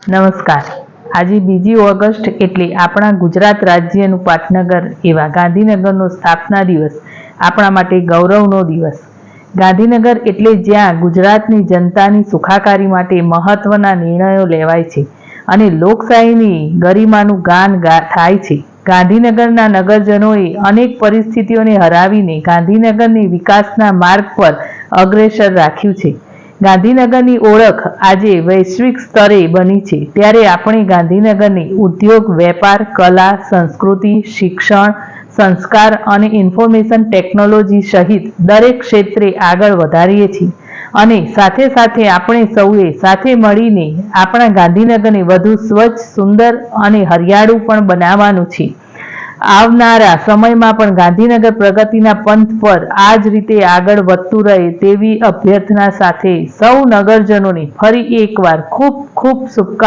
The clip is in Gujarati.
નમસ્કાર। આજે 2 ઓગસ્ટ એટલે આપણા ગુજરાત રાજ્યનું પાટનગર એવા ગાંધીનગરનો સ્થાપના દિવસ આપણા માટે ગૌરવનો દિવસ। ગાંધીનગર એટલે જ્યાં ગુજરાતની જનતાની સુખાકારી માટે મહત્વના નિર્ણયો લેવાય છે અને લોકશાહીની ગરિમાનું ગાન થાય છે। ગાંધીનગરના નગરજનોએ અનેક પરિસ્થિતિઓને હરાવીને ગાંધીનગરની વિકાસના માર્ગ પર અગ્રેસર રાખ્યું છે। ગાંધીનગરની ઓળખ આજે વૈશ્વિક સ્તરે બની છે, ત્યારે આપણે ગાંધીનગરની ઉદ્યોગ, વેપાર, કલા, સંસ્કૃતિ, શિક્ષણ, સંસ્કાર અને ઇન્ફોર્મેશન ટેકનોલોજી સહિત દરેક ક્ષેત્રે આગળ વધારીએ છીએ અને સાથે સાથે આપણે સૌએ સાથે મળીને આપણા ગાંધીનગરને વધુ સ્વચ્છ, સુંદર અને હરિયાળું પણ બનાવવાનું છે। આવનારા સમયમાં પણ ગાંધીનગર પ્રગતિના પંથ પર આ જ રીતે આગળ વધતું રહે તેવી અભ્યર્થના સાથે સૌ નગરજનોને ફરી એકવાર ખૂબ ખૂબ શુભકામનાઓ।